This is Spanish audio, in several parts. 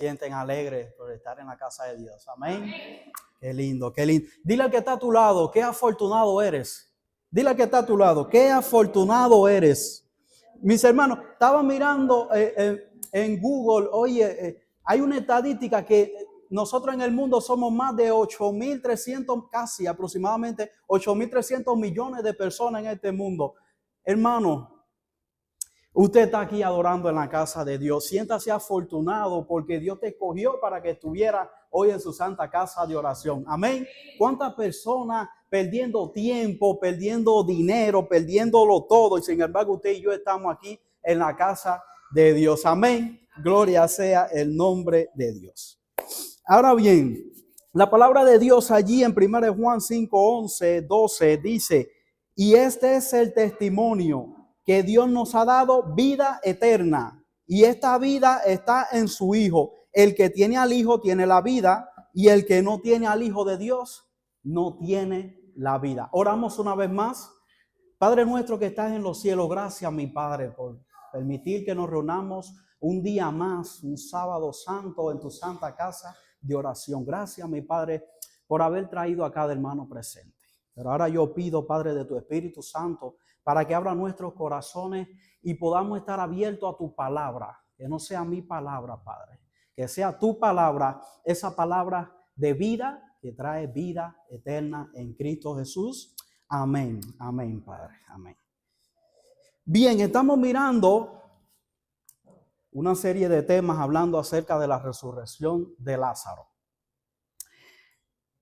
Sienten alegres por estar en la casa de Dios. Amén. Qué lindo, qué lindo. Dile al que está a tu lado, qué afortunado eres. Dile al que está a tu lado, qué afortunado eres. Mis hermanos, estaba mirando en Google, oye, hay una estadística que nosotros en el mundo somos más de 8.300, casi aproximadamente 8.300 millones de personas en este mundo. Hermano, usted está aquí adorando en la casa de Dios. Siéntase afortunado porque Dios te escogió para que estuviera hoy en su santa casa de oración. Amén. ¿Cuántas personas perdiendo tiempo, perdiendo dinero, perdiéndolo todo? Y sin embargo usted y yo estamos aquí en la casa de Dios. Amén. Gloria sea el nombre de Dios. Ahora bien, la palabra de Dios allí en 1 Juan 5, 11, 12 dice: y este es el testimonio, que Dios nos ha dado vida eterna, y esta vida está en su Hijo. El que tiene al Hijo tiene la vida, y el que no tiene al Hijo de Dios no tiene la vida. Oramos una vez más. Padre nuestro que estás en los cielos, gracias mi Padre por permitir que nos reunamos un día más, un sábado santo en tu santa casa de oración. Gracias mi Padre por haber traído a cada hermano presente. Pero ahora yo pido, Padre, de tu Espíritu Santo, para que abra nuestros corazones y podamos estar abiertos a tu palabra. Que no sea mi palabra, Padre, que sea tu palabra, esa palabra de vida que trae vida eterna en Cristo Jesús. Amén, amén, Padre, amén. Bien, estamos mirando una serie de temas hablando acerca de la resurrección de Lázaro.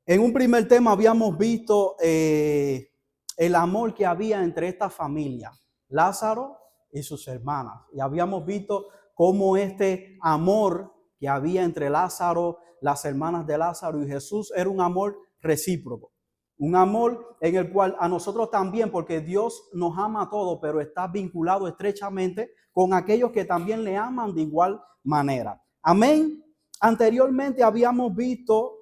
En un primer tema habíamos visto el amor que había entre esta familia, Lázaro y sus hermanas. Y habíamos visto cómo este amor que había entre Lázaro, las hermanas de Lázaro y Jesús era un amor recíproco. Un amor en el cual a nosotros también, porque Dios nos ama a todos, pero está vinculado estrechamente con aquellos que también le aman de igual manera. Amén. Anteriormente habíamos visto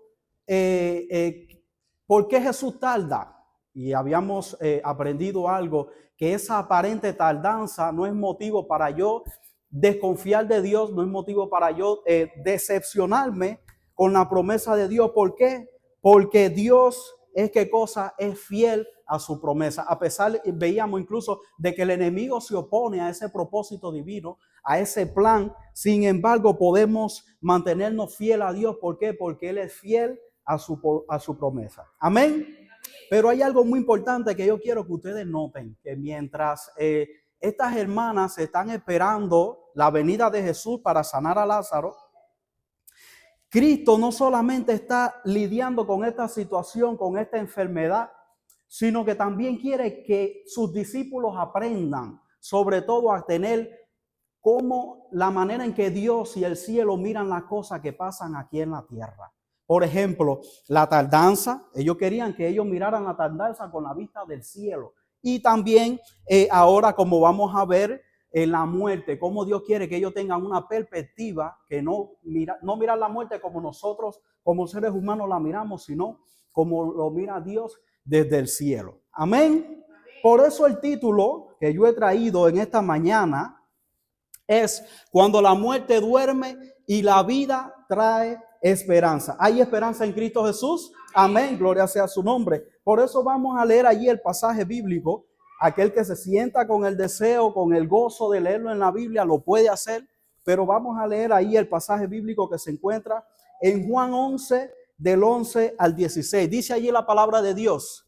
¿por qué Jesús tarda? Y habíamos aprendido algo, que esa aparente tardanza no es motivo para yo desconfiar de Dios, no es motivo para yo decepcionarme con la promesa de Dios. ¿Por qué? Porque Dios es ¿qué cosa? Es fiel a su promesa. A pesar, veíamos incluso de que el enemigo se opone a ese propósito divino, a ese plan. Sin embargo, podemos mantenernos fiel a Dios. ¿Por qué? Porque Él es fiel a su promesa. Amén. Pero hay algo muy importante que yo quiero que ustedes noten, que mientras estas hermanas están esperando la venida de Jesús para sanar a Lázaro, Cristo no solamente está lidiando con esta situación, con esta enfermedad, sino que también quiere que sus discípulos aprendan, sobre todo a tener como la manera en que Dios y el cielo miran las cosas que pasan aquí en la tierra. Por ejemplo, la tardanza, ellos querían que ellos miraran la tardanza con la vista del cielo. Y también ahora, como vamos a ver, en la muerte, cómo Dios quiere que ellos tengan una perspectiva, que no mirar la muerte como nosotros, como seres humanos la miramos, sino como lo mira Dios desde el cielo. Amén. Por eso el título que yo he traído en esta mañana es cuando la muerte duerme y la vida trae esperanza. ¿Hay esperanza en Cristo Jesús? Amén, gloria sea su nombre. Por eso vamos a leer allí el pasaje bíblico. Aquel que se sienta con el deseo, con el gozo de leerlo en la Biblia, lo puede hacer. Pero vamos a leer ahí el pasaje bíblico que se encuentra en Juan 11, del 11 al 16. Dice allí la palabra de Dios.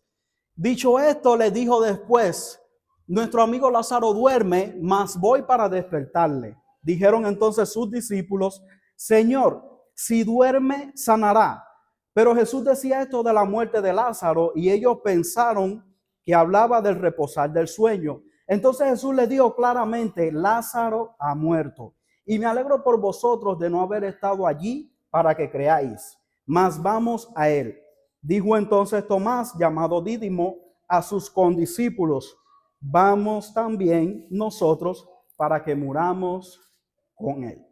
Dicho esto, le dijo después: nuestro amigo Lázaro duerme, mas voy para despertarle. Dijeron entonces sus discípulos: Señor, si duerme, sanará. Pero Jesús decía esto de la muerte de Lázaro, y ellos pensaron que hablaba del reposar del sueño. Entonces Jesús les dijo claramente: Lázaro ha muerto. Y me alegro por vosotros de no haber estado allí para que creáis. Mas vamos a él. Dijo entonces Tomás, llamado Dídimo, a sus condiscípulos: vamos también nosotros para que muramos con él.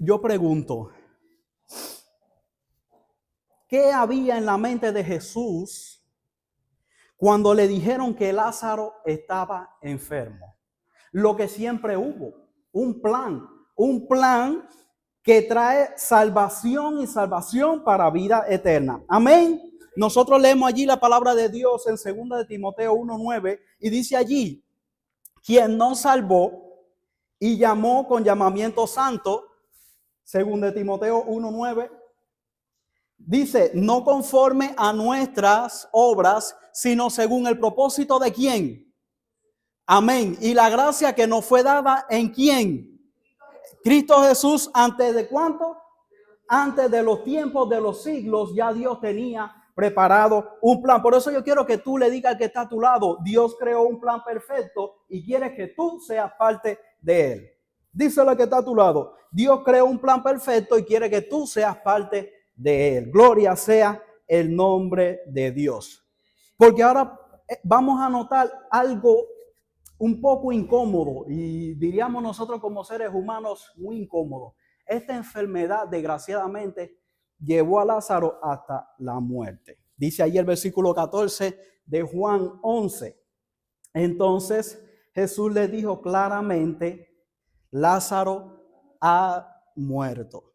Yo pregunto, ¿qué había en la mente de Jesús cuando le dijeron que Lázaro estaba enfermo. Lo que siempre hubo, un plan que trae salvación y salvación para vida eterna. Amén. Nosotros leemos allí la palabra de Dios en 2 de Timoteo 1:9 y dice allí, quien nos salvó y llamó con llamamiento santo, 2 de Timoteo 1:9, dice, no conforme a nuestras obras, sino según el propósito de quién. Amén. Y la gracia que nos fue dada en quién. Cristo Jesús, ¿antes de cuánto? Antes de los tiempos de los siglos, ya Dios tenía preparado un plan. Por eso yo quiero que tú le digas al que está a tu lado, Dios creó un plan perfecto y quiere que tú seas parte de él. Díselo al que está a tu lado, Dios creó un plan perfecto y quiere que tú seas parte de él. Gloria sea el nombre de Dios. Porque ahora vamos a notar algo un poco incómodo y diríamos nosotros como seres humanos muy incómodo. Esta enfermedad desgraciadamente llevó a Lázaro hasta la muerte. Dice ahí el versículo 14 de Juan 11. Entonces Jesús le dijo claramente, Lázaro ha muerto.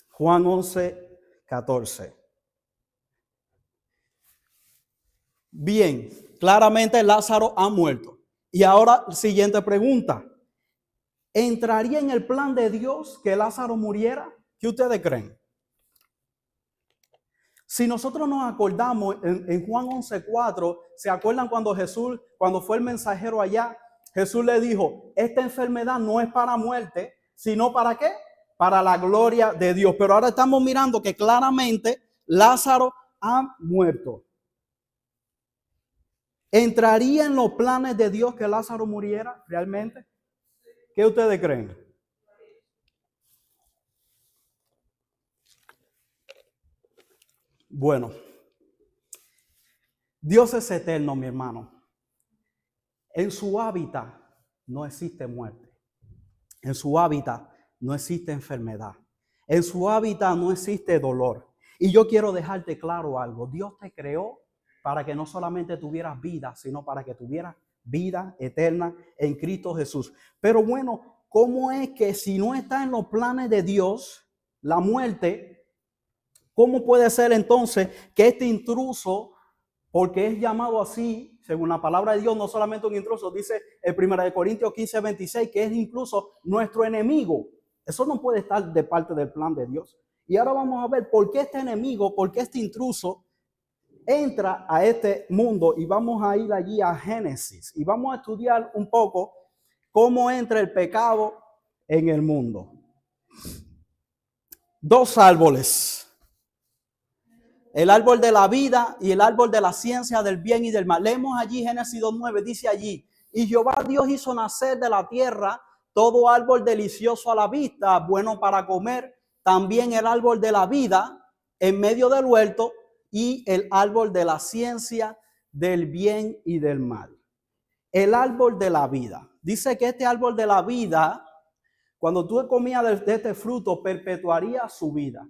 Juan 11, 14. Bien, claramente Lázaro ha muerto. Y ahora, siguiente pregunta. ¿Entraría en el plan de Dios que Lázaro muriera? ¿Qué ustedes creen? Si nosotros nos acordamos en Juan 11:4, ¿se acuerdan cuando fue el mensajero allá? Jesús le dijo, esta enfermedad no es para muerte, sino ¿para qué? Para la gloria de Dios. Pero ahora estamos mirando que claramente Lázaro ha muerto. ¿Entraría en los planes de Dios que Lázaro muriera realmente? ¿Qué ustedes creen? Bueno, Dios es eterno, mi hermano. En su hábitat no existe muerte. En su hábitat no existe enfermedad. En su hábitat no existe dolor. Y yo quiero dejarte claro algo. Dios te creó para que no solamente tuvieras vida, sino para que tuvieras vida eterna en Cristo Jesús. Pero bueno, ¿cómo es que si no está en los planes de Dios, la muerte, cómo puede ser entonces que este intruso, porque es llamado así, según la palabra de Dios, no solamente un intruso, dice el 1 Corintios 15:26, que es incluso nuestro enemigo? Eso no puede estar de parte del plan de Dios. Y ahora vamos a ver por qué este enemigo, por qué este intruso entra a este mundo, y vamos a ir allí a Génesis y vamos a estudiar un poco cómo entra el pecado en el mundo. Dos árboles, el árbol de la vida y el árbol de la ciencia del bien y del mal. Leemos allí Génesis 2:9, dice allí, y Jehová Dios hizo nacer de la tierra todo árbol delicioso a la vista, bueno para comer, también el árbol de la vida en medio del huerto y el árbol de la ciencia del bien y del mal. El árbol de la vida. Dice que este árbol de la vida, cuando tú comías de este fruto, perpetuaría su vida.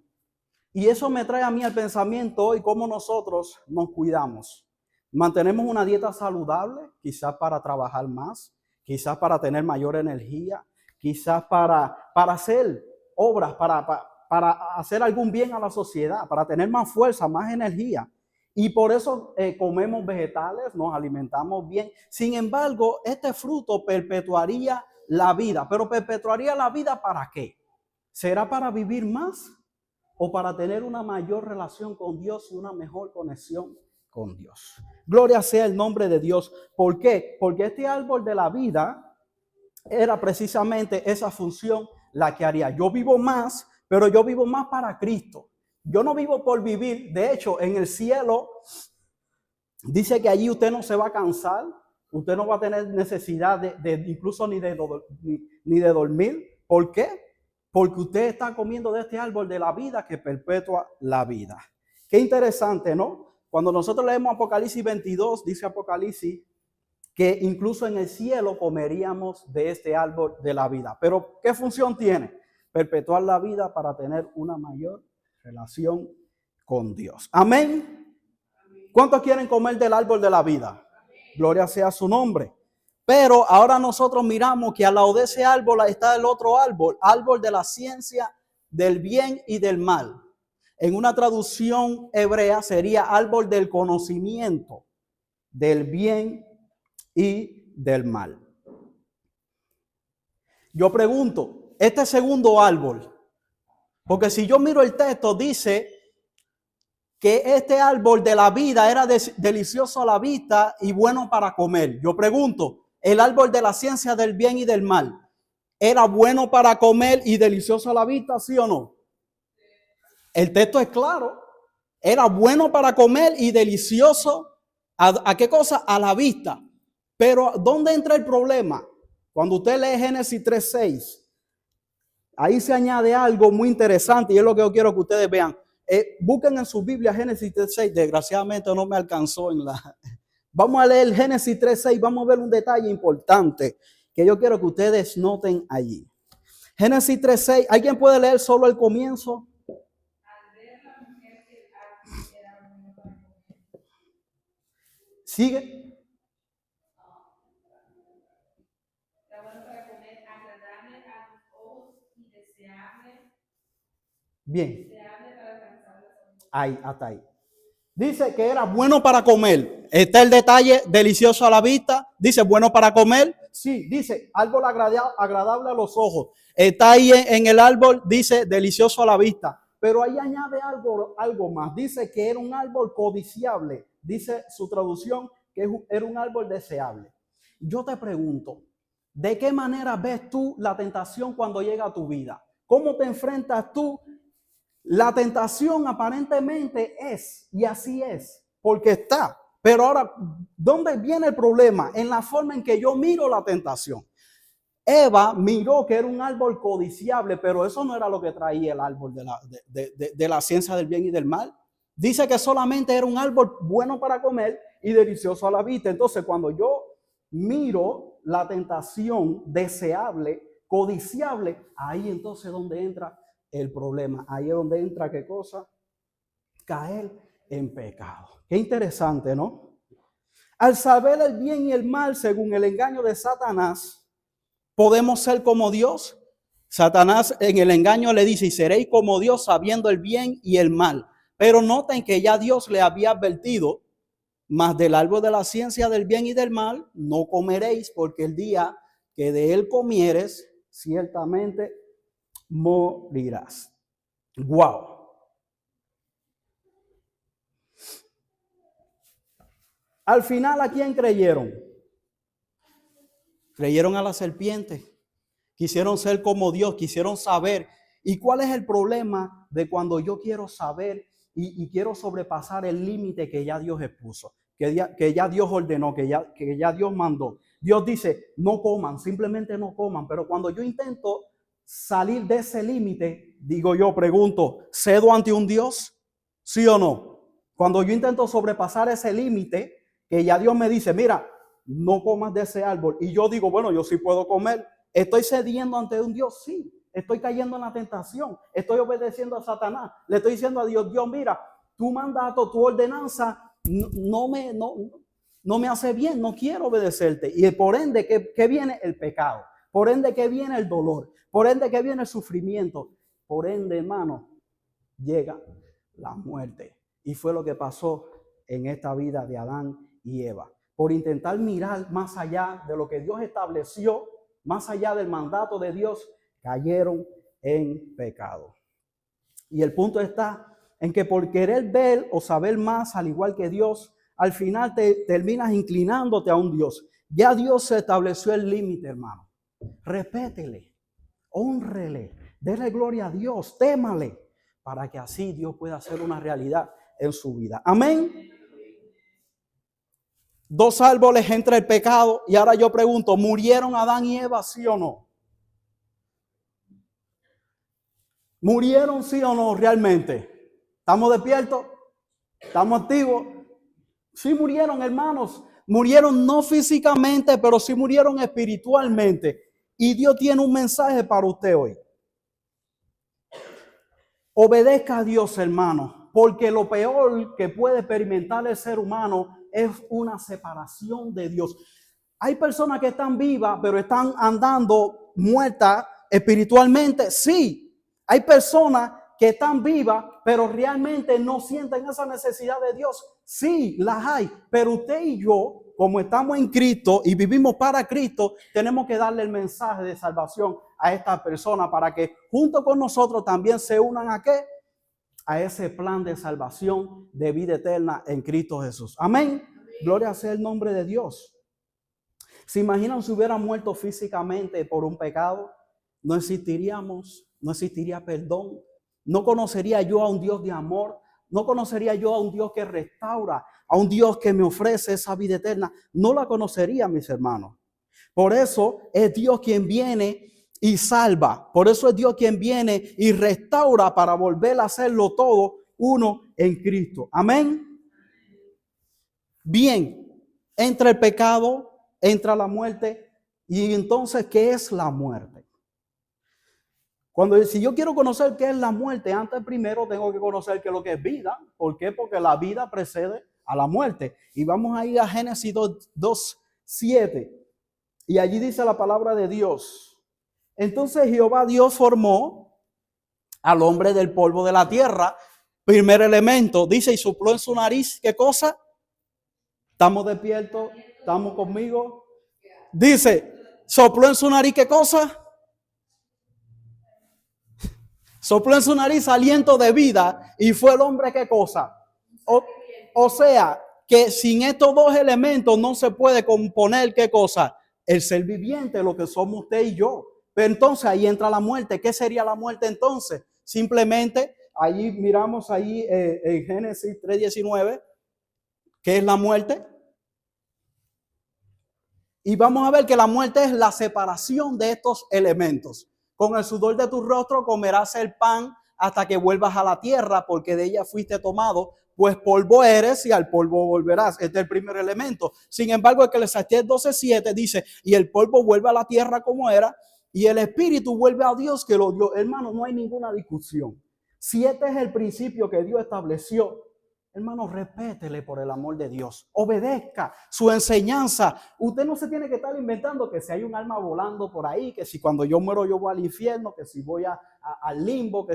Y eso me trae a mí al pensamiento hoy cómo nosotros nos cuidamos. Mantenemos una dieta saludable, quizás para trabajar más, quizás para tener mayor energía, quizás para hacer obras, para hacer algún bien a la sociedad, para tener más fuerza, más energía. Y por eso comemos vegetales, nos alimentamos bien. Sin embargo, este fruto perpetuaría la vida. ¿Pero perpetuaría la vida para qué? ¿Será para vivir más o para tener una mayor relación con Dios y una mejor conexión con Dios? Gloria sea el nombre de Dios. ¿Por qué? Porque este árbol de la vida era precisamente esa función la que haría. Yo vivo más, pero yo vivo más para Cristo. Yo no vivo por vivir. De hecho, en el cielo dice que allí usted no se va a cansar, usted no va a tener necesidad incluso ni de dormir. ¿Por qué? Porque usted está comiendo de este árbol de la vida que perpetúa la vida. Qué interesante, ¿no? Cuando nosotros leemos Apocalipsis 22, dice Apocalipsis que incluso en el cielo comeríamos de este árbol de la vida. Pero ¿qué función tiene? Perpetuar la vida para tener una mayor relación con Dios. Amén. ¿Cuántos quieren comer del árbol de la vida? Gloria sea su nombre. Pero ahora nosotros miramos que al lado de ese árbol está el otro árbol, árbol de la ciencia del bien y del mal. En una traducción hebrea sería árbol del conocimiento del bien y del mal. Yo pregunto, este segundo árbol, porque si yo miro el texto, dice que este árbol de la vida era delicioso a la vista y bueno para comer. Yo pregunto, el árbol de la ciencia del bien y del mal, ¿era bueno para comer y delicioso a la vista, sí o no? El texto es claro, era bueno para comer y delicioso, ¿a qué cosa? A la vista. Pero ¿dónde entra el problema? Cuando usted lee Génesis 3:6, ahí se añade algo muy interesante y es lo que yo quiero que ustedes vean. Busquen en su Biblia Génesis 3:6, desgraciadamente no me alcanzó en la... Vamos a leer Génesis 3:6, vamos a ver un detalle importante que yo quiero que ustedes noten allí. Génesis 3:6, ¿alguien puede leer solo el comienzo? Sigue. Bien. Ahí, hasta ahí. Dice que era bueno para comer. Está el detalle, delicioso a la vista. Dice, bueno para comer. Sí, dice, árbol agradable a los ojos. Está ahí en el árbol, dice, delicioso a la vista. Pero ahí añade algo más. Dice que era un árbol codiciable. Dice su traducción que era un árbol deseable. Yo te pregunto, ¿de qué manera ves tú la tentación cuando llega a tu vida? ¿Cómo te enfrentas tú? La tentación aparentemente es, y así es, porque está. Pero ahora, ¿dónde viene el problema? En la forma en que yo miro la tentación. Eva miró que era un árbol codiciable, pero eso no era lo que traía el árbol de la ciencia del bien y del mal. Dice que solamente era un árbol bueno para comer y delicioso a la vista. Entonces, cuando yo miro la tentación deseable, codiciable, ahí entonces donde entra el problema. Ahí es donde entra, ¿qué cosa? Caer en pecado. Qué interesante, ¿no? Al saber el bien y el mal, según el engaño de Satanás, ¿podemos ser como Dios? Satanás en el engaño le dice, y seréis como Dios sabiendo el bien y el mal. Pero noten que ya Dios le había advertido, mas del árbol de la ciencia del bien y del mal no comeréis, porque el día que de él comieres, ciertamente morirás. Wow. Al final, ¿a quién creyeron? Creyeron a la serpiente. Quisieron ser como Dios, quisieron saber. ¿Y cuál es el problema de cuando yo quiero saber y quiero sobrepasar el límite que ya Dios expuso? Que ya Dios ordenó, que ya Dios mandó. Dios dice, no coman, simplemente no coman. Pero cuando yo intento salir de ese límite, digo yo, pregunto, ¿cedo ante un Dios? ¿Sí o no? Cuando yo intento sobrepasar ese límite, que ya Dios me dice, mira, no comas de ese árbol. Y yo digo, bueno, yo sí puedo comer. ¿Estoy cediendo ante un Dios? Sí. Estoy cayendo en la tentación. Estoy obedeciendo a Satanás. Le estoy diciendo a Dios, Dios, mira, tu mandato, tu ordenanza no me hace bien. No quiero obedecerte. Y por ende, ¿qué viene? El pecado. Por ende, ¿qué viene? El dolor. Por ende, ¿qué viene? El sufrimiento. Por ende, hermano, llega la muerte. Y fue lo que pasó en esta vida de Adán y Eva. Por intentar mirar más allá de lo que Dios estableció, más allá del mandato de Dios, cayeron en pecado. Y el punto está en que por querer ver o saber más, al igual que Dios, al final te terminas inclinándote a un Dios. Ya Dios se estableció el límite, hermano. Respétele, hónrele, déle gloria a Dios, témale, para que así Dios pueda hacer una realidad en su vida. Amén. Dos árboles entre el pecado y ahora yo pregunto, ¿murieron Adán y Eva, sí o no? ¿Murieron, sí o no, realmente? ¿Estamos despiertos? ¿Estamos activos? Sí murieron, hermanos. Murieron no físicamente, pero sí murieron espiritualmente. Y Dios tiene un mensaje para usted hoy. Obedezca a Dios, hermano. porque lo peor que puede experimentar el ser humano es una separación de Dios. Hay personas que están vivas, pero están andando muertas espiritualmente. Sí, hay personas que están vivas, pero realmente no sienten esa necesidad de Dios. Sí, las hay, pero usted y yo, como estamos en Cristo y vivimos para Cristo, tenemos que darle el mensaje de salvación a estas personas para que junto con nosotros también se unan a ¿qué? A ese plan de salvación de vida eterna en Cristo Jesús. Amén. Gloria sea el nombre de Dios. ¿Se imaginan si hubiera muerto físicamente por un pecado? No existiríamos, no existiría perdón. No conocería yo a un Dios de amor. No conocería yo a un Dios que restaura, a un Dios que me ofrece esa vida eterna. No la conocería, mis hermanos. Por eso es Dios quien viene y salva. Por eso es Dios quien viene y restaura para volver a hacerlo todo uno en Cristo. Amén. Bien, entra el pecado, entra la muerte. Y entonces, ¿qué es la muerte? Si yo quiero conocer qué es la muerte, antes primero tengo que conocer qué es lo que es vida. ¿Por qué? Porque la vida precede a la muerte. Y vamos a ir a Génesis 2:7. Y allí dice la palabra de Dios. Entonces Jehová Dios formó al hombre del polvo de la tierra. Primer elemento, dice, y sopló en su nariz, ¿qué cosa? ¿Estamos despiertos? ¿Estamos conmigo? Dice, sopló en su nariz, ¿qué cosa? Sopló en su nariz aliento de vida y fue el hombre, ¿qué cosa? O sea, que sin estos dos elementos no se puede componer, ¿qué cosa? El ser viviente, lo que somos usted y yo. Pero entonces ahí entra la muerte. ¿Qué sería la muerte entonces? Simplemente, allí miramos ahí en Génesis 3:19, ¿qué es la muerte? Y vamos a ver que la muerte es la separación de estos elementos. Con el sudor de tu rostro comerás el pan hasta que vuelvas a la tierra, porque de ella fuiste tomado, pues polvo eres y al polvo volverás. Este es el primer elemento. Sin embargo, Eclesiastés 12:7 dice, y el polvo vuelve a la tierra como era, y el espíritu vuelve a Dios que lo dio. Hermano, no hay ninguna discusión. Si este es el principio que Dios estableció, hermano, respétele por el amor de Dios. Obedezca su enseñanza. Usted no se tiene que estar inventando que si hay un alma volando por ahí, que si cuando yo muero yo voy al infierno, que si voy al limbo.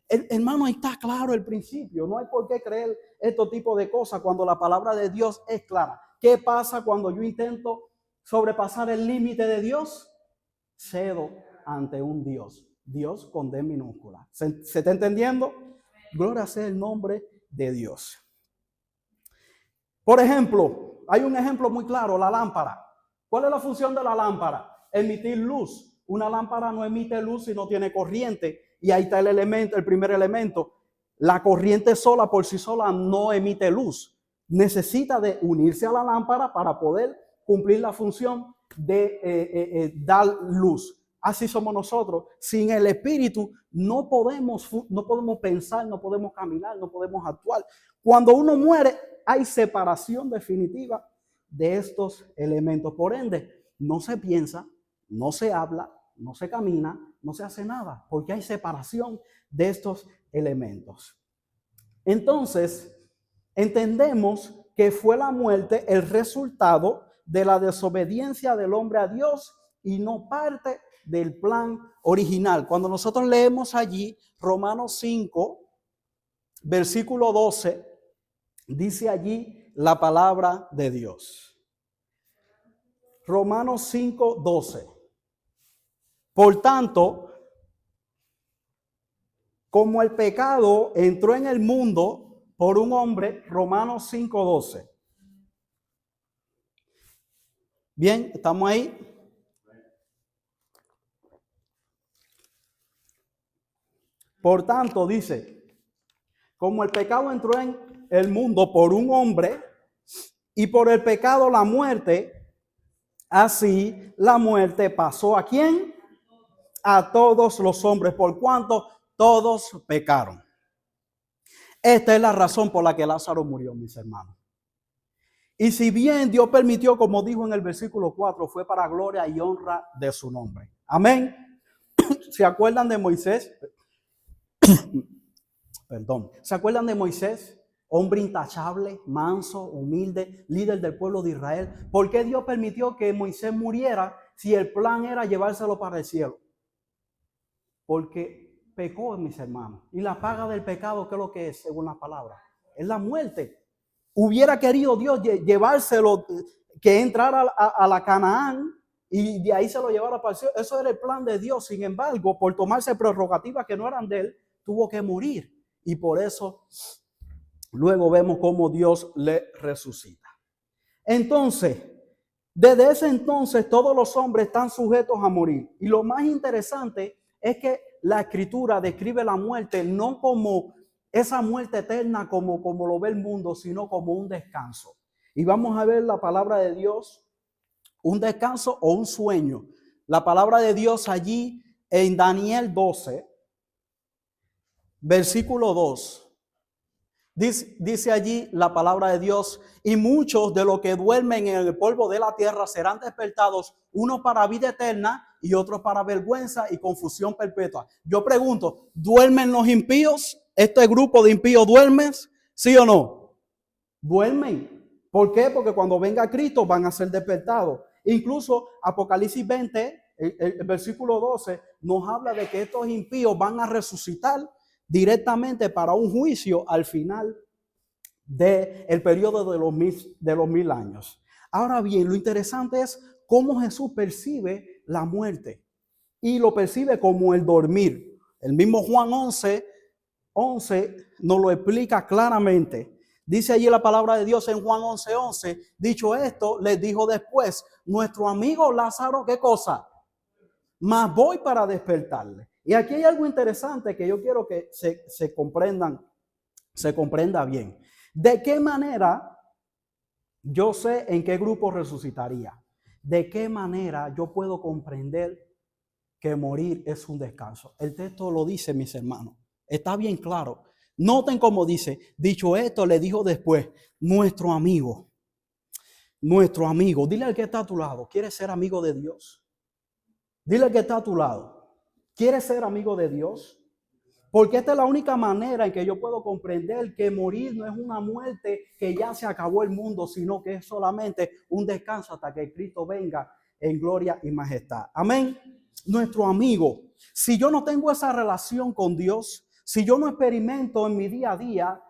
Hermano, ahí está claro el principio. No hay por qué creer este tipo de cosas cuando la palabra de Dios es clara. ¿Qué pasa cuando yo intento sobrepasar el límite de Dios? Cedo ante un Dios. Dios con D minúscula. ¿Se está entendiendo? Gloria sea el nombre de Dios. Por ejemplo, hay un ejemplo muy claro, la lámpara. ¿Cuál es la función de la lámpara? Emitir luz. Una lámpara no emite luz si no tiene corriente. Y ahí está el elemento, el primer elemento. La corriente sola por sí sola no emite luz. Necesita de unirse a la lámpara para poder cumplir la función de dar luz. Así somos nosotros. Sin el Espíritu no podemos pensar, no podemos caminar, no podemos actuar. Cuando uno muere, hay separación definitiva de estos elementos. Por ende, no se piensa, no se habla, no se camina, no se hace nada, porque hay separación de estos elementos. Entonces, entendemos que fue la muerte el resultado de la desobediencia del hombre a Dios y no parte del plan original. Cuando nosotros leemos allí Romanos 5, versículo 12, dice allí la palabra de Dios. Romanos 5, 12. Por tanto, como el pecado entró en el mundo por un hombre, Romanos 5, 12. Bien, ¿estamos ahí? Por tanto, dice, como el pecado entró en el mundo por un hombre y por el pecado la muerte, así la muerte pasó ¿a quién? A todos los hombres, por cuanto todos pecaron. Esta es la razón por la que Lázaro murió, mis hermanos. Y si bien Dios permitió, como dijo en el versículo 4, fue para gloria y honra de su nombre. Amén. ¿Se acuerdan de Moisés? Perdón. ¿Se acuerdan de Moisés? Hombre intachable, manso, humilde, líder del pueblo de Israel. ¿Por qué Dios permitió que Moisés muriera si el plan era llevárselo para el cielo? Porque pecó, mis hermanos. Y la paga del pecado, ¿qué es lo que es, según la palabra? Es la muerte. Hubiera querido Dios llevárselo, que entrara a la Canaán y de ahí se lo llevara para el cielo. Eso era el plan de Dios. Sin embargo, por tomarse prerrogativas que no eran de él, tuvo que morir. Y por eso luego vemos cómo Dios le resucita. Entonces, desde ese entonces todos los hombres están sujetos a morir. Y lo más interesante es que la Escritura describe la muerte no como esa muerte eterna como lo ve el mundo, sino como un descanso. Y vamos a ver la palabra de Dios, un descanso o un sueño. La palabra de Dios allí en Daniel 12, versículo 2. Dice allí la palabra de Dios: y muchos de los que duermen en el polvo de la tierra serán despertados, unos para vida eterna y otros para vergüenza y confusión perpetua. Yo pregunto, ¿duermen los impíos? ¿Este grupo de impíos duermen? ¿Sí o no? Duermen. ¿Por qué? Porque cuando venga Cristo van a ser despertados. Incluso Apocalipsis 20, el versículo 12, nos habla de que estos impíos van a resucitar directamente para un juicio al final del periodo de los 1000 años. Ahora bien, lo interesante es cómo Jesús percibe la muerte, y lo percibe como el dormir. El mismo Juan 11 nos lo explica claramente. Dice allí la palabra de Dios en Juan 11:11, dicho esto, les dijo después: nuestro amigo Lázaro, ¿qué cosa? Mas voy para despertarle. Y aquí hay algo interesante que yo quiero que se comprenda bien. ¿De qué manera yo sé en qué grupo resucitaría? ¿De qué manera yo puedo comprender que morir es un descanso? El texto lo dice, mis hermanos. Está bien claro. Noten cómo dice: dicho esto, le dijo después, nuestro amigo. Nuestro amigo. Dile al que está a tu lado: ¿quieres ser amigo de Dios? Dile al que está a tu lado: ¿quieres ser amigo de Dios? Porque esta es la única manera en que yo puedo comprender que morir no es una muerte que ya se acabó el mundo, sino que es solamente un descanso hasta que Cristo venga en gloria y majestad. Amén. Nuestro amigo. Si yo no tengo esa relación con Dios, si yo no experimento en mi día a día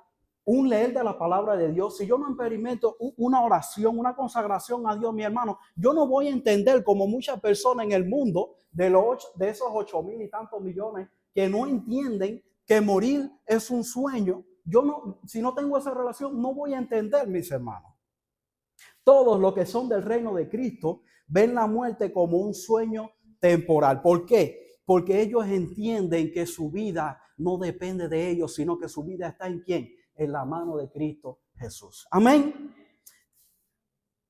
un leer de la palabra de Dios, si yo no experimento una oración, una consagración a Dios, mi hermano, yo no voy a entender, como muchas personas en el mundo, de esos 8,000 y tantos millones, que no entienden que morir es un sueño. Si no tengo esa relación, no voy a entender, mis hermanos. Todos los que son del reino de Cristo ven la muerte como un sueño temporal. ¿Por qué? Porque ellos entienden que su vida no depende de ellos, sino que su vida está en ¿quién? En la mano de Cristo Jesús. Amén.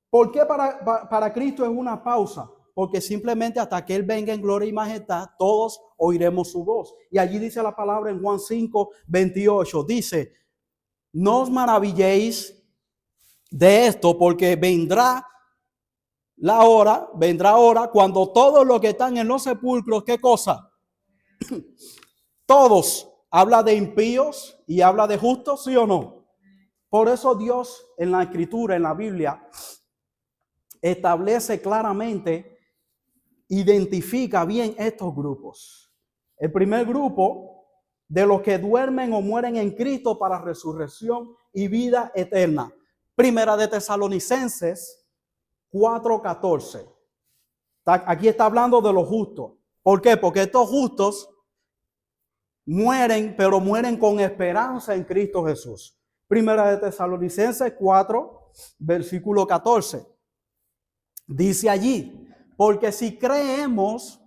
¿Por qué para Cristo es una pausa? Porque simplemente hasta que Él venga en gloria y majestad, todos oiremos su voz. Y allí dice la palabra en Juan 5:28. Dice: no os maravilléis de esto, porque vendrá hora cuando todos los que están en los sepulcros, ¿qué cosa? Todos. Habla de impíos y habla de justos, ¿sí o no? Por eso Dios en la Escritura, en la Biblia, establece claramente, identifica bien estos grupos. El primer grupo, de los que duermen o mueren en Cristo para resurrección y vida eterna. Primera de Tesalonicenses 4:14. Aquí está hablando de los justos. ¿Por qué? Porque estos justos mueren, pero mueren con esperanza en Cristo Jesús. Primera de Tesalonicenses 4, versículo 14. Dice allí: porque si creemos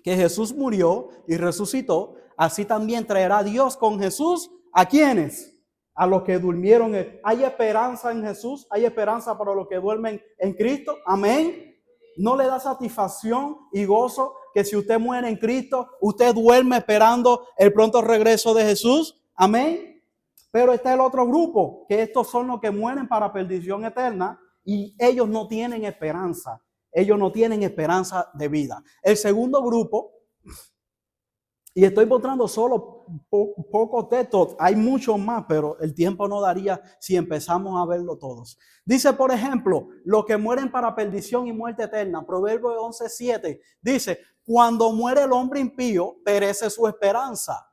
que Jesús murió y resucitó, así también traerá Dios con Jesús ¿a quiénes? A los que durmieron. ¿Hay esperanza en Jesús? ¿Hay esperanza para los que duermen en Cristo? Amén. ¿No le da satisfacción y gozo que si usted muere en Cristo, usted duerme esperando el pronto regreso de Jesús? Amén. Pero está el otro grupo, que estos son los que mueren para perdición eterna, y ellos no tienen esperanza. Ellos no tienen esperanza de vida. El segundo grupo, Y estoy mostrando solo pocos textos, hay muchos más, pero el tiempo no daría si empezamos a verlo todos. Dice, por ejemplo, los que mueren para perdición y muerte eterna, Proverbios 11:7, dice, cuando muere el hombre impío, perece su esperanza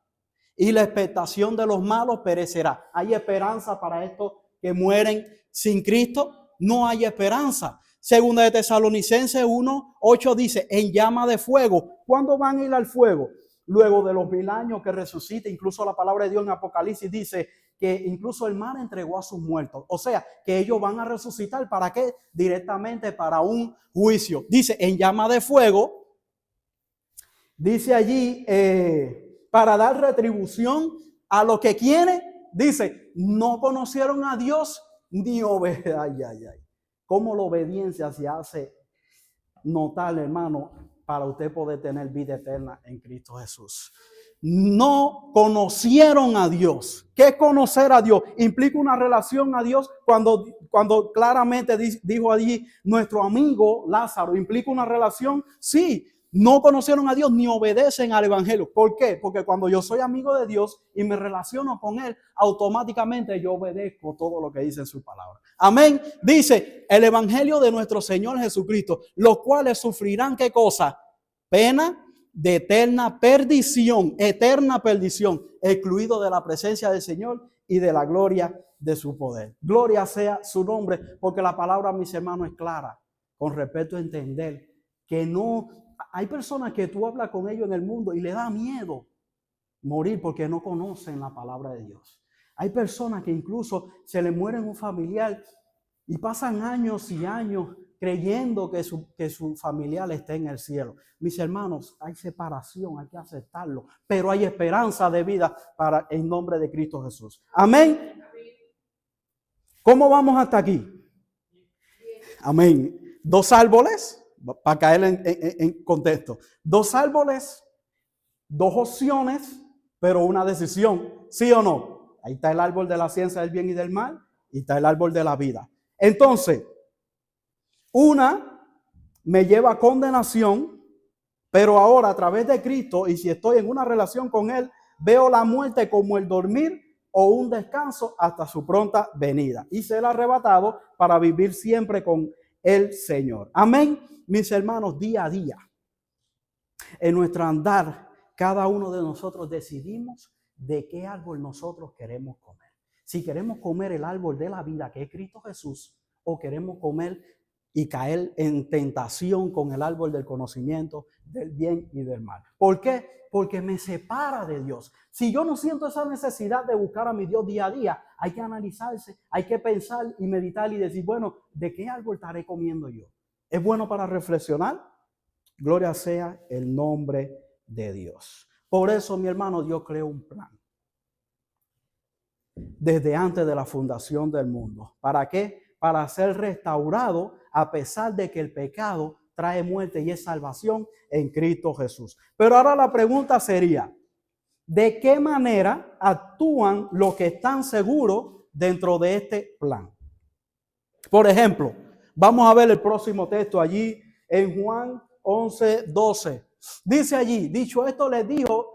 y la expectación de los malos perecerá. ¿Hay esperanza para estos que mueren sin Cristo? No hay esperanza. Segunda de Tesalonicenses 1:8 dice, en llama de fuego. ¿Cuándo van a ir al fuego? Luego de los 1000 años que resucite. Incluso la palabra de Dios en Apocalipsis dice que incluso el mar entregó a sus muertos. O sea, que ellos van a resucitar. ¿Para qué? Directamente para un juicio. Dice, en llama de fuego. Dice allí, para dar retribución a lo que quiere. Dice, no conocieron a Dios ni obedecieron. Ay. Cómo la obediencia se hace notar, hermano, para usted poder tener vida eterna en Cristo Jesús. No conocieron a Dios. ¿Qué es conocer a Dios? Implica una relación a Dios. Cuando claramente dijo allí nuestro amigo Lázaro, ¿implica una relación? Sí. No conocieron a Dios ni obedecen al evangelio. ¿Por qué? Porque cuando yo soy amigo de Dios y me relaciono con Él, automáticamente yo obedezco todo lo que dice en su palabra. Amén. Dice el evangelio de nuestro Señor Jesucristo, los cuales sufrirán ¿qué cosa? Pena de eterna perdición, excluido de la presencia del Señor y de la gloria de su poder. Gloria sea su nombre, porque la palabra, mis hermanos, es clara con respecto a entender que no... Hay personas que tú hablas con ellos en el mundo y le da miedo morir porque no conocen la palabra de Dios. Hay personas que incluso se le muere un familiar y pasan años y años creyendo que su familiar está en el cielo. Mis hermanos, hay separación, hay que aceptarlo, pero hay esperanza de vida en nombre de Cristo Jesús. Amén. ¿Cómo vamos hasta aquí? Amén. 2 árboles. Para caer en contexto. 2 árboles, 2 opciones, pero una decisión. ¿Sí o no? Ahí está el árbol de la ciencia del bien y del mal y está el árbol de la vida. Entonces, una me lleva a condenación, pero ahora a través de Cristo, y si estoy en una relación con Él, veo la muerte como el dormir o un descanso hasta su pronta venida. Y ser arrebatado para vivir siempre con el Señor. Amén. Mis hermanos, día a día, en nuestro andar, cada uno de nosotros decidimos de qué árbol nosotros queremos comer. Si queremos comer el árbol de la vida, que es Cristo Jesús, o queremos comer y caer en tentación con el árbol del conocimiento del bien y del mal. ¿Por qué? Porque me separa de Dios. Si yo no siento esa necesidad de buscar a mi Dios día a día, hay que analizarse, hay que pensar y meditar y decir, bueno, ¿de qué árbol estaré comiendo yo? ¿Es bueno para reflexionar? Gloria sea el nombre de Dios. Por eso, mi hermano, Dios creó un plan. Desde antes de la fundación del mundo. ¿Para qué? Para ser restaurado a pesar de que el pecado trae muerte y es salvación en Cristo Jesús. Pero ahora la pregunta sería, ¿de qué manera actúan los que están seguros dentro de este plan? Por ejemplo, vamos a ver el próximo texto allí en Juan 11:12. Dice allí, dicho esto les dijo,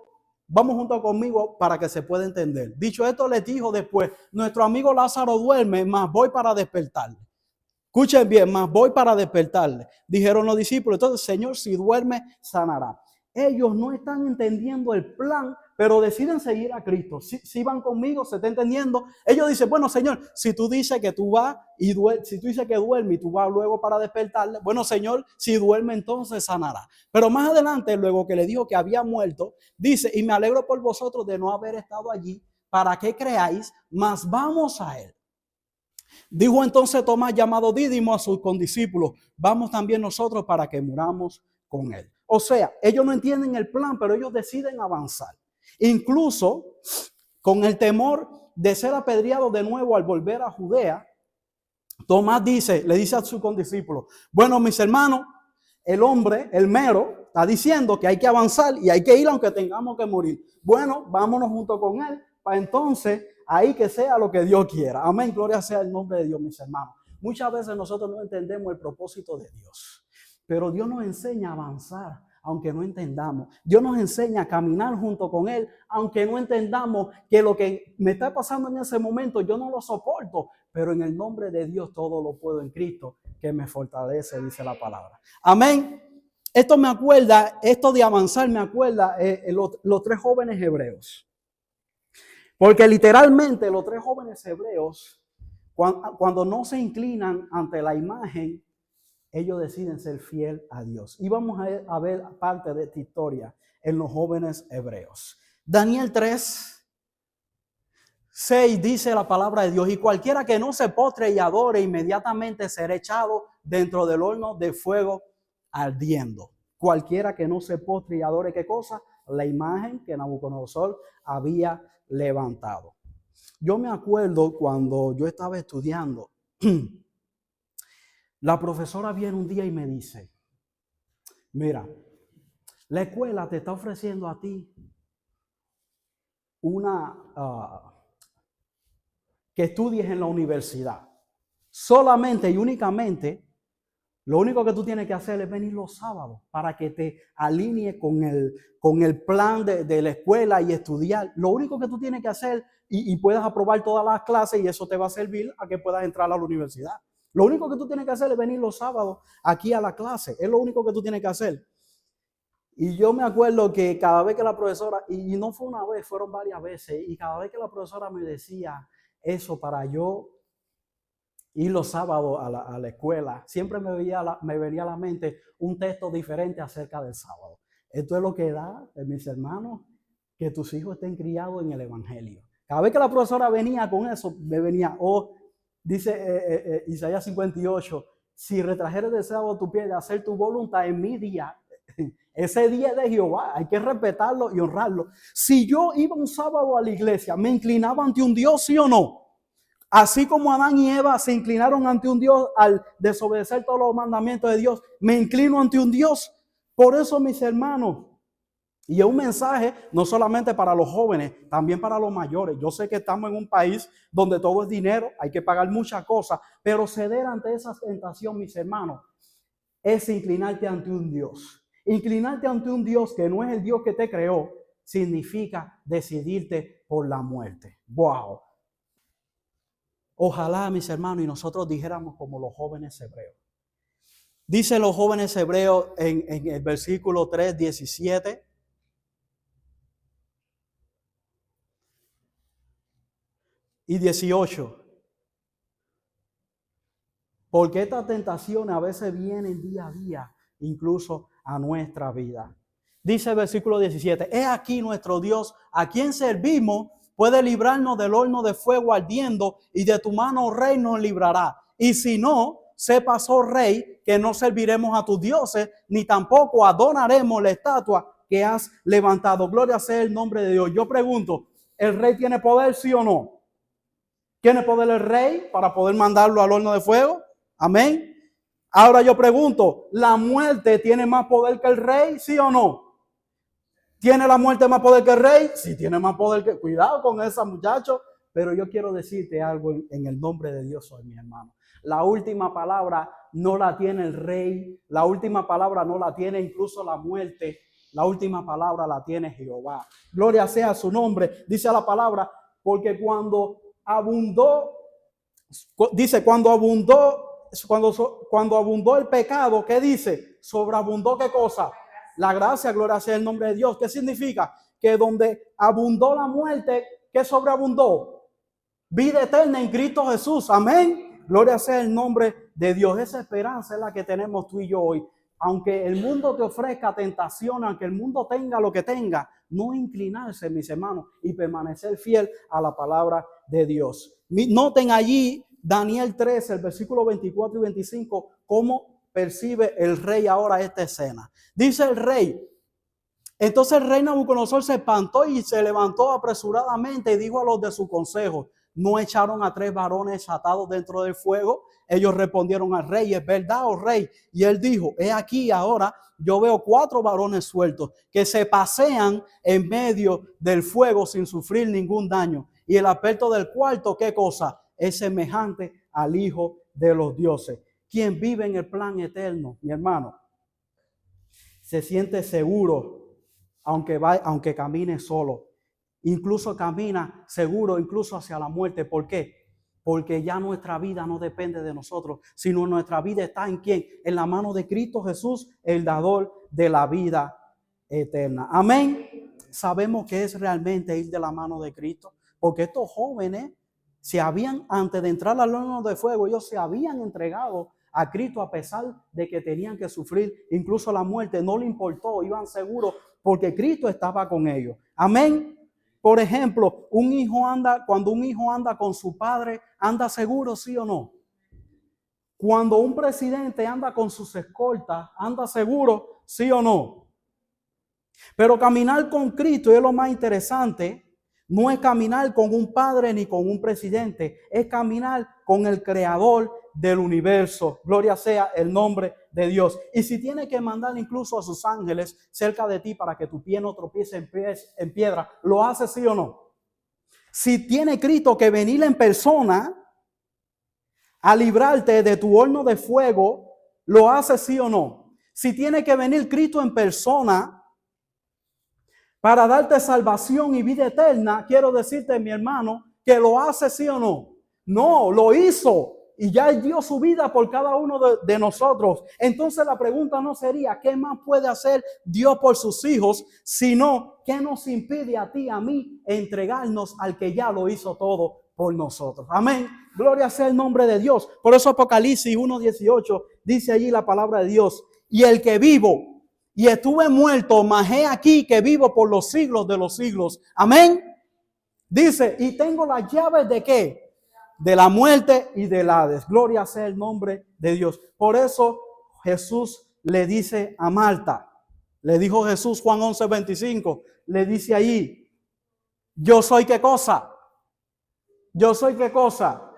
vamos junto conmigo para que se pueda entender. Dicho esto les dijo después, nuestro amigo Lázaro duerme, mas voy para despertarle. Escuchen bien, mas voy para despertarle. Dijeron los discípulos, entonces Señor, si duerme, sanará. Ellos no están entendiendo el plan, pero deciden seguir a Cristo. Si van conmigo, se está entendiendo. Ellos dicen, bueno, Señor, si tú dices que tú vas y si tú dices que duerme y tú vas luego para despertarle, bueno, Señor, si duerme entonces sanará. Pero más adelante, luego que le dijo que había muerto, dice, y me alegro por vosotros de no haber estado allí para que creáis, mas vamos a él. Dijo entonces Tomás, llamado Dídimo, a sus condiscípulos, vamos también nosotros para que muramos con él. O sea, ellos no entienden el plan, pero ellos deciden avanzar. Incluso con el temor de ser apedreado de nuevo al volver a Judea, Tomás le dice a sus condiscípulos, bueno, mis hermanos, el hombre, el mero, está diciendo que hay que avanzar y hay que ir aunque tengamos que morir. Bueno, vámonos junto con él para entonces ahí que sea lo que Dios quiera. Amén, gloria sea el nombre de Dios, mis hermanos. Muchas veces nosotros no entendemos el propósito de Dios, pero Dios nos enseña a avanzar aunque no entendamos. Dios nos enseña a caminar junto con Él, aunque no entendamos que lo que me está pasando en ese momento yo no lo soporto, pero en el nombre de Dios todo lo puedo en Cristo que me fortalece, dice la palabra. Amén. Esto me acuerda, esto de avanzar me acuerda los tres jóvenes hebreos. Porque literalmente los tres jóvenes hebreos, cuando no se inclinan ante la imagen, ellos deciden ser fiel a Dios. Y vamos a ver parte de esta historia en los jóvenes hebreos. Daniel 3:6 dice la palabra de Dios: y cualquiera que no se postre y adore, inmediatamente será echado dentro del horno de fuego ardiendo. Cualquiera que no se postre y adore, ¿qué cosa? La imagen que Nabucodonosor había levantado. Yo me acuerdo cuando yo estaba estudiando, la profesora viene un día y me dice: mira, la escuela te está ofreciendo a ti que estudies en la universidad. Solamente y únicamente, lo único que tú tienes que hacer es venir los sábados para que te alinee con el plan de la escuela y estudiar. Lo único que tú tienes que hacer y puedas aprobar todas las clases, y eso te va a servir a que puedas entrar a la universidad. Lo único que tú tienes que hacer es venir los sábados aquí a la clase. Es lo único que tú tienes que hacer. Y yo me acuerdo que cada vez que la profesora, y no fue una vez, fueron varias veces, y cada vez que la profesora me decía eso para yo ir los sábados a la escuela, siempre me venía a la mente un texto diferente acerca del sábado. Esto es lo que da, mis hermanos, que tus hijos estén criados en el evangelio. Cada vez que la profesora venía con eso, me venía, dice Isaías 58, si retrajeres del sábado tu pie de hacer tu voluntad en mi día, ese día de Jehová, hay que respetarlo y honrarlo. Si yo iba un sábado a la iglesia, ¿me inclinaba ante un Dios, sí o no? Así como Adán y Eva se inclinaron ante un Dios al desobedecer todos los mandamientos de Dios, me inclino ante un Dios. Por eso, mis hermanos, y es un mensaje no solamente para los jóvenes, también para los mayores. Yo sé que estamos en un país donde todo es dinero, hay que pagar muchas cosas, pero ceder ante esa tentación, mis hermanos, es inclinarte ante un Dios. Inclinarte ante un Dios que no es el Dios que te creó, significa decidirte por la muerte. ¡Wow! Ojalá, mis hermanos, y nosotros dijéramos como los jóvenes hebreos. Dice los jóvenes hebreos en el versículo 3, 17. Y 18. Porque estas tentaciones a veces vienen día a día, incluso a nuestra vida. Dice el versículo 17, he aquí nuestro Dios, a quien servimos, puede librarnos del horno de fuego ardiendo, y de tu mano, oh rey, nos librará. Y si no, sepas, oh rey, que no serviremos a tus dioses, ni tampoco adoraremos la estatua que has levantado. Gloria sea el nombre de Dios. Yo pregunto, ¿el rey tiene poder, sí o no? ¿Tiene poder el rey para poder mandarlo al horno de fuego? Amén. Ahora yo pregunto, ¿la muerte tiene más poder que el rey, sí o no? ¿Tiene la muerte más poder que el rey? Sí, tiene más poder que... Cuidado con esa, muchacho. Pero yo quiero decirte algo en el nombre de Dios hoy, mi hermano. La última palabra no la tiene el rey. La última palabra no la tiene incluso la muerte. La última palabra la tiene Jehová. Gloria sea su nombre. Dice la palabra, porque cuando abundó, dice, cuando abundó el pecado, ¿qué dice? Sobreabundó, ¿qué cosa? La gracia, gloria sea el nombre de Dios. ¿Qué significa? Que donde abundó la muerte, ¿qué sobreabundó? Vida eterna en Cristo Jesús. Amén. Gloria sea el nombre de Dios. Esa esperanza es la que tenemos tú y yo hoy. Aunque el mundo te ofrezca tentación, aunque el mundo tenga lo que tenga, no inclinarse, mis hermanos, y permanecer fiel a la palabra de Dios. Noten allí Daniel 13, el versículo 24 y 25, cómo percibe el rey ahora esta escena. Dice el rey, entonces el rey Nabucodonosor se espantó y se levantó apresuradamente y dijo a los de su consejo, ¿no echaron a 3 varones atados dentro del fuego? Ellos respondieron al rey, ¿es verdad, oh rey? Y él dijo, he aquí ahora yo veo 4 varones sueltos que se pasean en medio del fuego sin sufrir ningún daño. Y el aspecto del cuarto, ¿qué cosa? Es semejante al Hijo de los dioses, quien vive en el plan eterno, mi hermano. se siente seguro, aunque camine solo. Incluso camina seguro, incluso hacia la muerte. ¿Por qué? Porque ya nuestra vida no depende de nosotros, sino nuestra vida está en ¿quién? En la mano de Cristo Jesús, el dador de la vida eterna. Amén. Sabemos que es realmente ir de la mano de Cristo, porque estos jóvenes antes de entrar al horno de fuego, ellos se habían entregado a Cristo a pesar de que tenían que sufrir incluso la muerte. No le importó, iban seguros porque Cristo estaba con ellos. Amén. Por ejemplo, cuando un hijo anda con su padre, ¿anda seguro, sí o no? Cuando un presidente anda con sus escoltas, ¿anda seguro, sí o no? Pero caminar con Cristo es lo más interesante. No es caminar con un padre ni con un presidente, es caminar con el creador del universo. Gloria sea el nombre de Dios. Y si tiene que mandar incluso a sus ángeles cerca de ti para que tu pie no tropiece en piedra, ¿lo hace sí o no? Si tiene Cristo que venir en persona a librarte de tu horno de fuego, ¿lo hace sí o no? Si tiene que venir Cristo en persona para darte salvación y vida eterna, quiero decirte, mi hermano, que lo hace sí o no. No, lo hizo y ya dio su vida por cada uno de nosotros. Entonces la pregunta no sería ¿qué más puede hacer Dios por sus hijos? Sino ¿qué nos impide a ti, a mí, entregarnos al que ya lo hizo todo por nosotros? Amén. Gloria sea el nombre de Dios. Por eso Apocalipsis 1:18 dice allí la palabra de Dios: y el que vivo y estuve muerto, mas he aquí que vivo por los siglos de los siglos. Amén. Dice, y tengo las llaves de ¿qué? De la muerte y del Hades. Gloria sea el nombre de Dios. Por eso Jesús le dice a Marta, le dijo Jesús, Juan 11:25, le dice allí, yo soy ¿qué cosa? Yo soy ¿qué cosa?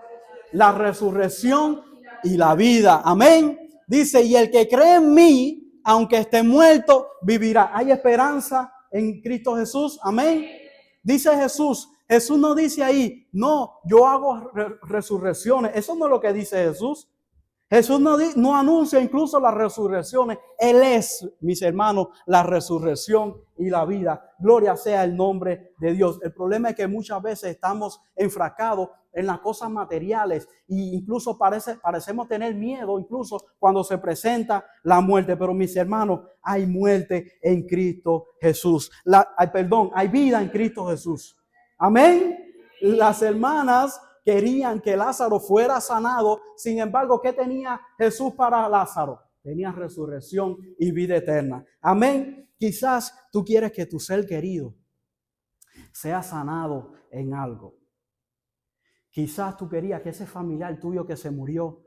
La resurrección y la vida. Amén. Dice, y el que cree en mí, aunque esté muerto, vivirá. Hay esperanza en Cristo Jesús. Amén. Dice Jesús. Jesús no dice ahí, no, yo hago resurrecciones. Eso no es lo que dice Jesús. Jesús no anuncia incluso las resurrecciones. Él es, mis hermanos, la resurrección y la vida. Gloria sea el nombre de Dios. El problema es que muchas veces estamos enfrascados en las cosas materiales e incluso parecemos tener miedo incluso cuando se presenta la muerte. Pero mis hermanos, hay muerte en Cristo Jesús. Hay vida en Cristo Jesús. Amén. Las hermanas querían que Lázaro fuera sanado. Sin embargo, ¿qué tenía Jesús para Lázaro? Tenía resurrección y vida eterna. Amén. Quizás tú quieres que tu ser querido sea sanado en algo. Quizás tú querías que ese familiar tuyo que se murió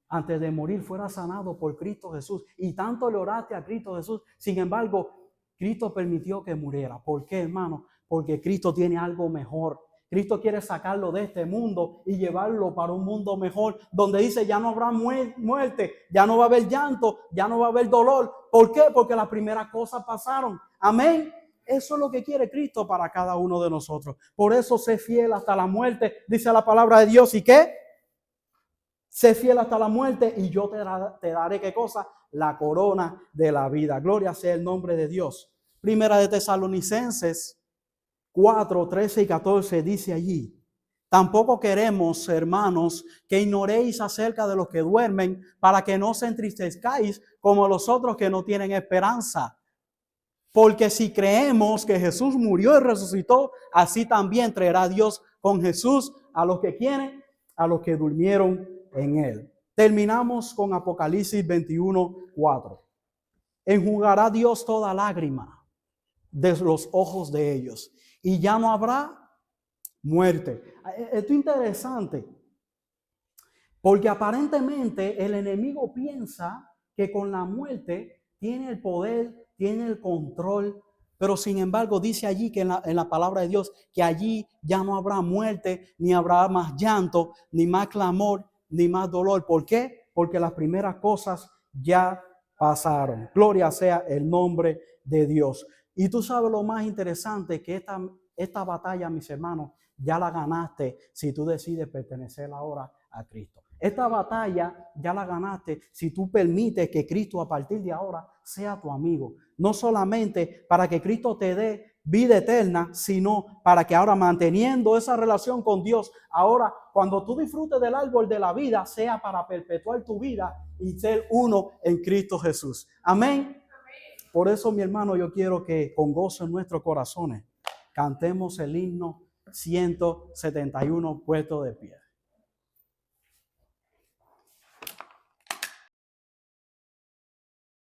antes de morir fuera sanado por Cristo Jesús. Y tanto le oraste a Cristo Jesús. Sin embargo, Cristo permitió que muriera. ¿Por qué, hermano? Porque Cristo tiene algo mejor. Cristo quiere sacarlo de este mundo y llevarlo para un mundo mejor, donde dice ya no habrá muerte, ya no va a haber llanto, ya no va a haber dolor. ¿Por qué? Porque las primeras cosas pasaron. Amén. Eso es lo que quiere Cristo para cada uno de nosotros. Por eso sé fiel hasta la muerte, dice la palabra de Dios. ¿Y qué? Sé fiel hasta la muerte y yo te daré ¿qué cosa? La corona de la vida. Gloria sea el nombre de Dios. Primera de Tesalonicenses 4, 13 y 14 dice allí: tampoco queremos, hermanos, que ignoréis acerca de los que duermen, para que no se entristezcáis como los otros que no tienen esperanza. Porque si creemos que Jesús murió y resucitó, así también traerá Dios con Jesús a los que quieren, a los que durmieron en él. Terminamos con Apocalipsis 21, 4. Enjugará Dios toda lágrima de los ojos de ellos, y ya no habrá muerte. Esto es interesante, porque aparentemente el enemigo piensa que con la muerte tiene el poder, tiene el control, pero sin embargo dice allí que en la palabra de Dios que allí ya no habrá muerte, ni habrá más llanto, ni más clamor, ni más dolor. ¿Por qué? Porque las primeras cosas ya pasaron. Gloria sea el nombre de Dios. Y tú sabes lo más interesante, que esta batalla, mis hermanos, ya la ganaste si tú decides pertenecer ahora a Cristo. Esta batalla ya la ganaste si tú permites que Cristo a partir de ahora sea tu amigo. No solamente para que Cristo te dé vida eterna, sino para que ahora manteniendo esa relación con Dios, ahora cuando tú disfrutes del árbol de la vida, sea para perpetuar tu vida y ser uno en Cristo Jesús. Amén. Por eso, mi hermano, yo quiero que con gozo en nuestros corazones cantemos el himno 171 puesto de pie.